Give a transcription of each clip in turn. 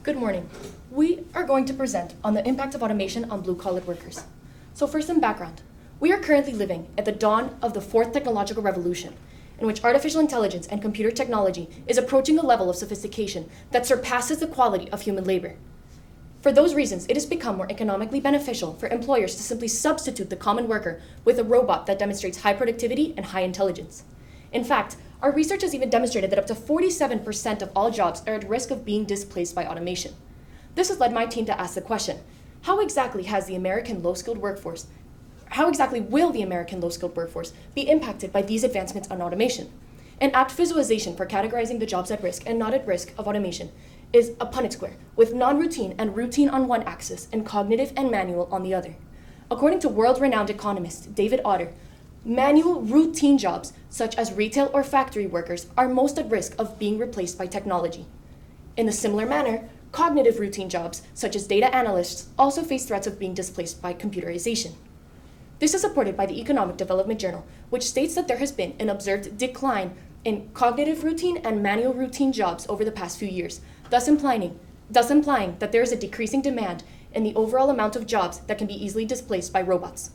Good morning. We are going to present on the impact of automation on blue-collar workers. So first, some background. We are currently living at the dawn of the fourth technological revolution, in which artificial intelligence and computer technology is approaching a level of sophistication that surpasses the quality of human labor. For those reasons, it has become more economically beneficial for employers to simply substitute the common worker with a robot that demonstrates high productivity and high intelligence. In fact, our research has even demonstrated that up to 47% of all jobs are at risk of being displaced by automation. This has led my team to ask the question, how exactly will the American low-skilled workforce be impacted by these advancements on automation? An apt visualization for categorizing the jobs at risk and not at risk of automation is a Punnett square, with non-routine and routine on one axis and cognitive and manual on the other. According to world-renowned economist David Otter, manual routine jobs, such as retail or factory workers, are most at risk of being replaced by technology. In a similar manner, cognitive routine jobs, such as data analysts, also face threats of being displaced by computerization. This is supported by the Economic Development Journal, which states that there has been an observed decline in cognitive routine and manual routine jobs over the past few years, thus implying that there is a decreasing demand in the overall amount of jobs that can be easily displaced by robots.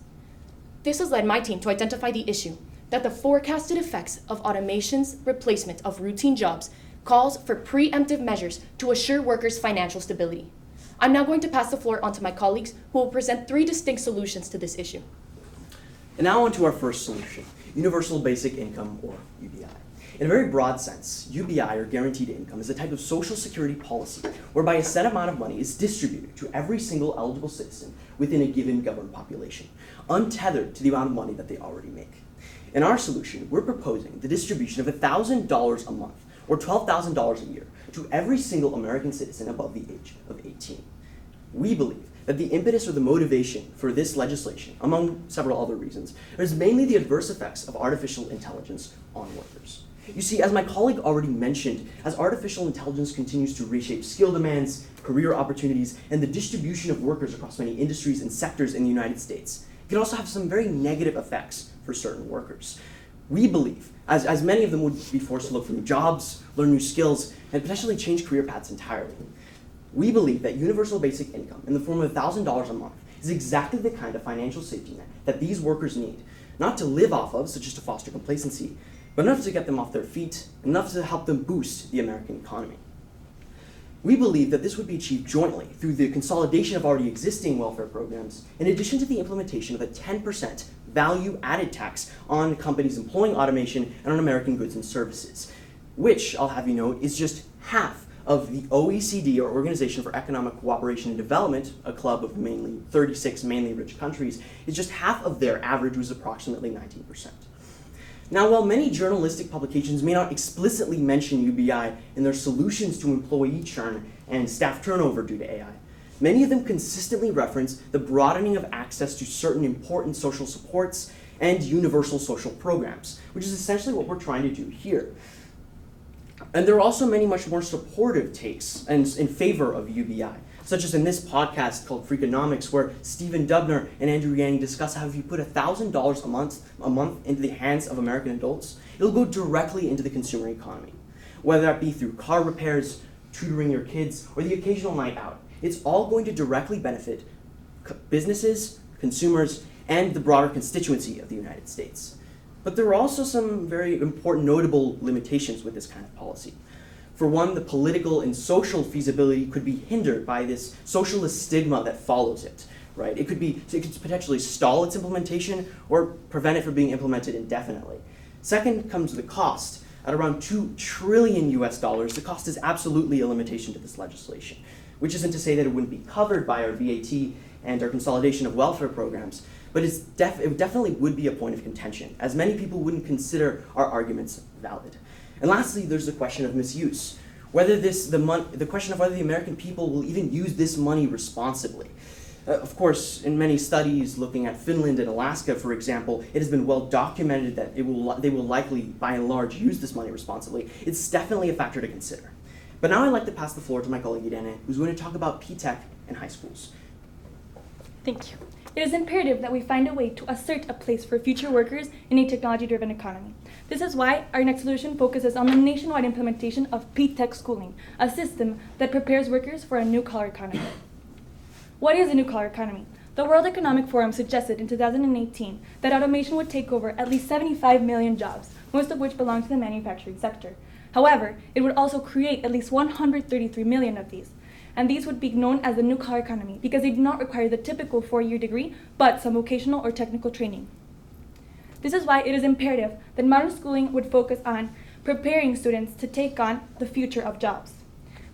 This has led my team to identify the issue that the forecasted effects of automation's replacement of routine jobs calls for preemptive measures to assure workers' financial stability. I'm now going to pass the floor on to my colleagues who will present 3 distinct solutions to this issue. And now on to our first solution, Universal Basic Income, or UBI. In a very broad sense, UBI, or guaranteed income, is a type of social security policy whereby a set amount of money is distributed to every single eligible citizen within a given governed population, untethered to the amount of money that they already make. In our solution, we're proposing the distribution of $1,000 a month, or $12,000 a year, to every single American citizen above the age of 18. We believe that the impetus or the motivation for this legislation, among several other reasons, is mainly the adverse effects of artificial intelligence on workers. You see, as my colleague already mentioned, as artificial intelligence continues to reshape skill demands, career opportunities, and the distribution of workers across many industries and sectors in the United States, it can also have some very negative effects for certain workers. We believe, as many of them would be forced to look for new jobs, learn new skills, and potentially change career paths entirely, we believe that universal basic income in the form of $1,000 a month is exactly the kind of financial safety net that these workers need, not to live off of, such as to foster complacency, but enough to get them off their feet, enough to help them boost the American economy. We believe that this would be achieved jointly through the consolidation of already existing welfare programs, in addition to the implementation of a 10% value-added tax on companies employing automation and on American goods and services, which, I'll have you note, is just half of the OECD, or Organization for Economic Cooperation and Development, a club of 36 mainly rich countries, is just half of their average, was approximately 19%. Now, while many journalistic publications may not explicitly mention UBI in their solutions to employee churn and staff turnover due to AI, many of them consistently reference the broadening of access to certain important social supports and universal social programs, which is essentially what we're trying to do here. And there are also many much more supportive takes in favor of UBI, such as in this podcast called Freakonomics, where Stephen Dubner and Andrew Yang discuss how if you put $1,000 a month into the hands of American adults, it'll go directly into the consumer economy. Whether that be through car repairs, tutoring your kids, or the occasional night out, it's all going to directly benefit businesses, consumers, and the broader constituency of the United States. But there are also some very important notable limitations with this kind of policy. For one, the political and social feasibility could be hindered by this socialist stigma that follows it, right? It could potentially stall its implementation or prevent it from being implemented indefinitely. Second comes the cost. At around $2 trillion US, the cost is absolutely a limitation to this legislation, which isn't to say that it wouldn't be covered by our VAT and our consolidation of welfare programs, but it definitely would be a point of contention, as many people wouldn't consider our arguments valid. And lastly, there's the question of misuse. The question of whether the American people will even use this money responsibly. Of course, in many studies looking at Finland and Alaska, for example, it has been well documented that they will likely, by and large, use this money responsibly. It's definitely a factor to consider. But now I'd like to pass the floor to my colleague Irene, who's going to talk about P-TECH and high schools. Thank you. It is imperative that we find a way to assert a place for future workers in a technology-driven economy. This is why our next solution focuses on the nationwide implementation of P-Tech schooling, a system that prepares workers for a new-collar economy. What is a new-collar economy? The World Economic Forum suggested in 2018 that automation would take over at least 75 million jobs, most of which belong to the manufacturing sector. However, it would also create at least 133 million of these, and these would be known as the new-collar economy because they do not require the typical 4-year degree, but some vocational or technical training. This is why it is imperative that modern schooling would focus on preparing students to take on the future of jobs,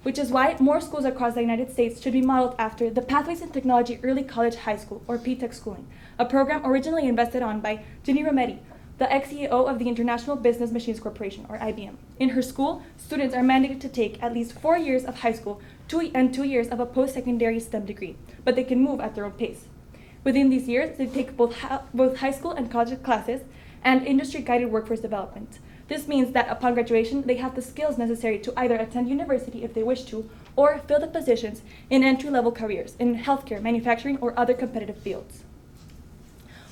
which is why more schools across the United States should be modeled after the Pathways in Technology Early College High School, or P-Tech schooling, a program originally invested on by Ginny Rometty, the ex-CEO of the International Business Machines Corporation, or IBM. In her school, students are mandated to take at least 4 years of high school and 2 years of a post-secondary STEM degree, but they can move at their own pace. Within these years, they take both high school and college classes and industry-guided workforce development. This means that upon graduation, they have the skills necessary to either attend university if they wish to, or fill the positions in entry-level careers in healthcare, manufacturing, or other competitive fields.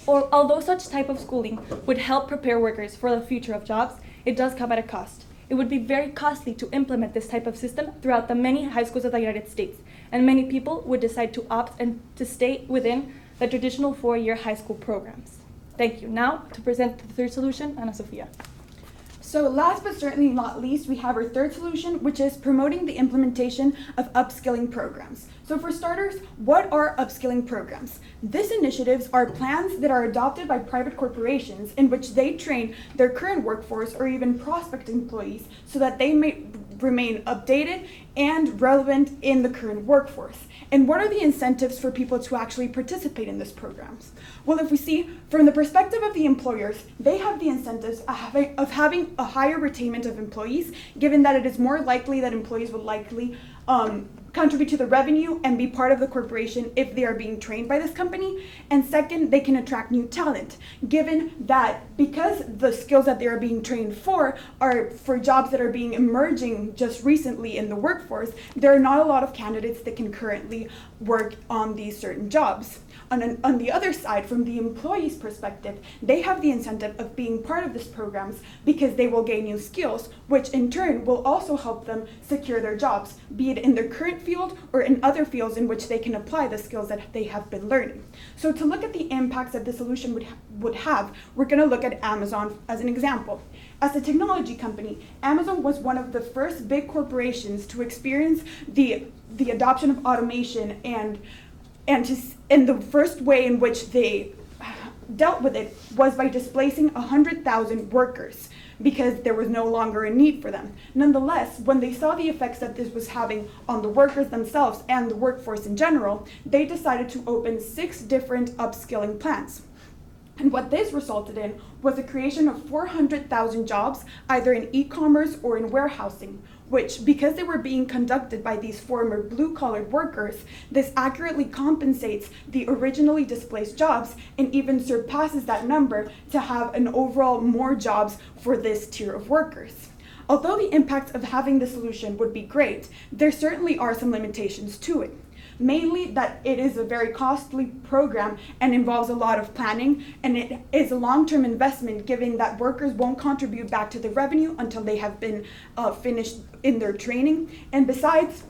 Although such type of schooling would help prepare workers for the future of jobs, it does come at a cost. It would be very costly to implement this type of system throughout the many high schools of the United States, and many people would decide to opt and to stay within the traditional 4-year high school programs. Thank you. Now, to present the third solution, Sofia. So last but certainly not least, we have our third solution, which is promoting the implementation of upskilling programs. So for starters, what are upskilling programs? These initiatives are plans that are adopted by private corporations in which they train their current workforce or even prospect employees so that they may remain updated and relevant in the current workforce. And what are the incentives for people to actually participate in these programs? Well, if we see from the perspective of the employers, they have the incentives of having a higher retainment of employees, given that it is more likely that employees would likely contribute to the revenue and be part of the corporation if they are being trained by this company. And second, they can attract new talent, given that because the skills that they are being trained for are for jobs that are being emerging just recently in the workforce, there are not a lot of candidates that can currently work on these certain jobs. On the other side, from the employee's perspective, they have the incentive of being part of these programs because they will gain new skills, which in turn will also help them secure their jobs, be it in their current field or in other fields in which they can apply the skills that they have been learning. So to look at the impacts that the solution would have, we're going to look at Amazon as an example. As a technology company, Amazon was one of the first big corporations to experience the adoption of automation and the first way in which they dealt with it was by displacing 100,000 workers because there was no longer a need for them. Nonetheless, when they saw the effects that this was having on the workers themselves and the workforce in general, they decided to open 6 different upskilling plans. And what this resulted in was the creation of 400,000 jobs, either in e-commerce or in warehousing, which, because they were being conducted by these former blue-collar workers, this accurately compensates the originally displaced jobs and even surpasses that number to have an overall more jobs for this tier of workers. Although the impacts of having the solution would be great, there certainly are some limitations to it. Mainly that it is a very costly program and involves a lot of planning, and it is a long-term investment given that workers won't contribute back to the revenue until they have been finished in their training. And besides,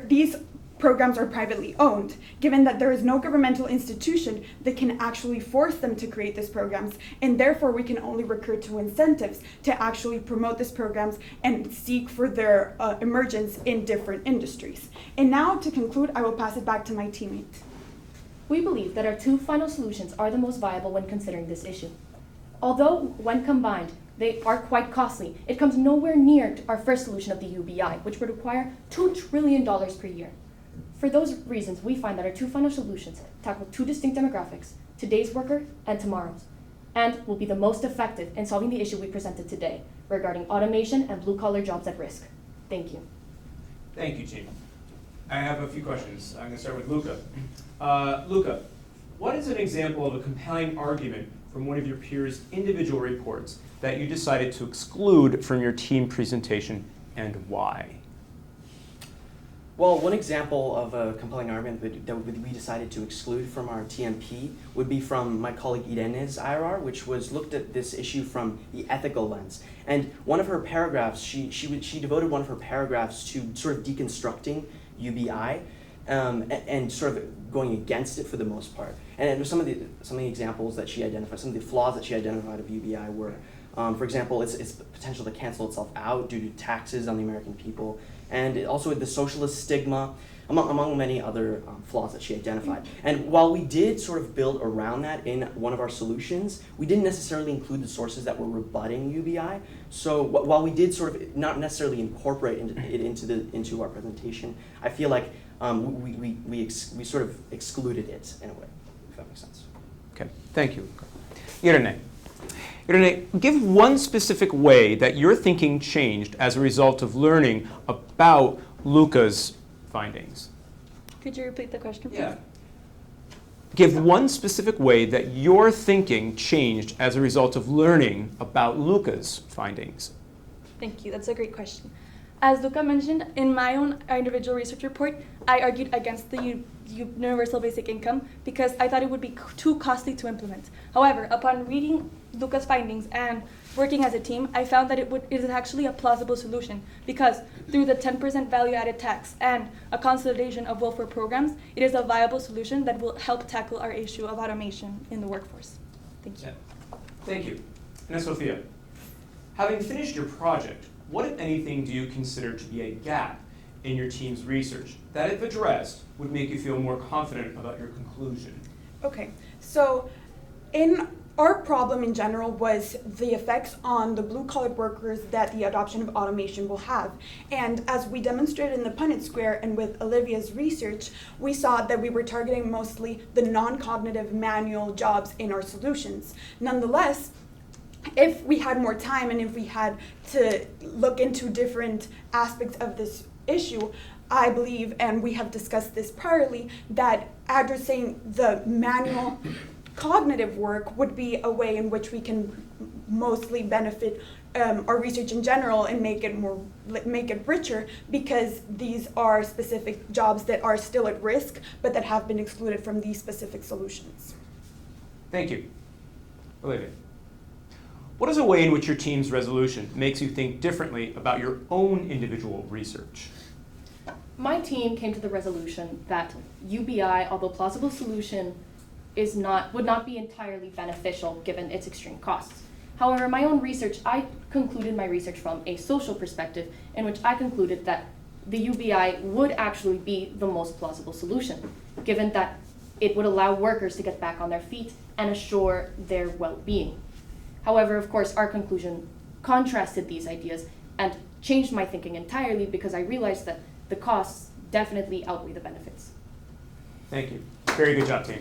these programs are privately owned, given that there is no governmental institution that can actually force them to create these programs, and therefore we can only recur to incentives to actually promote these programs and seek for their emergence in different industries. And now, to conclude, I will pass it back to my teammate. We believe that our 2 final solutions are the most viable when considering this issue. Although, when combined, they are quite costly, it comes nowhere near our first solution of the UBI, which would require $2 trillion per year. For those reasons, we find that our 2 final solutions tackle 2 distinct demographics, today's worker and tomorrow's, and will be the most effective in solving the issue we presented today regarding automation and blue-collar jobs at risk. Thank you. Thank you, Chief. I have a few questions. I'm going to start with Luca. Luca, what is an example of a compelling argument from one of your peers' individual reports that you decided to exclude from your team presentation, and why? Well, one example of a compelling argument that we decided to exclude from our TMP would be from my colleague Irene's IRR, which was looked at this issue from the ethical lens. And one of her paragraphs, she devoted one of her paragraphs to sort of deconstructing UBI and sort of going against it for the most part. And some of the examples that she identified, some of the flaws that she identified of UBI were, for example, its potential to cancel itself out due to taxes on the American people, and also the socialist stigma, among many other flaws that she identified. And while we did sort of build around that in one of our solutions, we didn't necessarily include the sources that were rebutting UBI. So while we did sort of not necessarily incorporate it into our presentation, I feel like we sort of excluded it in a way, if that makes sense. Okay, thank you. Irene, give one specific way that your thinking changed as a result of learning about Luca's findings. Could you repeat the question, please? Yeah. Give one specific way that your thinking changed as a result of learning about Luca's findings. Thank you. That's a great question. As Luca mentioned, in my own individual research report, I argued against the universal basic income because I thought it would be too costly to implement. However, upon reading Luca's findings and working as a team, I found that it is actually a plausible solution because through the 10% value-added tax and a consolidation of welfare programs, it is a viable solution that will help tackle our issue of automation in the workforce. Thank you. Yeah. Thank you. Now, Sofia, having finished your project, what, if anything, do you consider to be a gap in your team's research that, if addressed, would make you feel more confident about your conclusion? Okay, so in our problem in general was the effects on the blue-collar workers that the adoption of automation will have. And as we demonstrated in the Punnett Square and with Olivia's research, we saw that we were targeting mostly the non-cognitive manual jobs in our solutions. Nonetheless, if we had more time and if we had to look into different aspects of this issue, I believe, and we have discussed this priorly, that addressing the manual cognitive work would be a way in which we can mostly benefit our research in general and make it richer, because these are specific jobs that are still at risk but that have been excluded from these specific solutions. Thank you. Olivia, what is a way in which your team's resolution makes you think differently about your own individual research? My team came to the resolution that UBI, although plausible solution, would not be entirely beneficial given its extreme costs. However, my own research, I concluded my research from a social perspective in which I concluded that the UBI would actually be the most plausible solution, given that it would allow workers to get back on their feet and assure their well-being. However, of course, our conclusion contrasted these ideas and changed my thinking entirely because I realized that the costs definitely outweigh the benefits. Thank you. Very good job, team.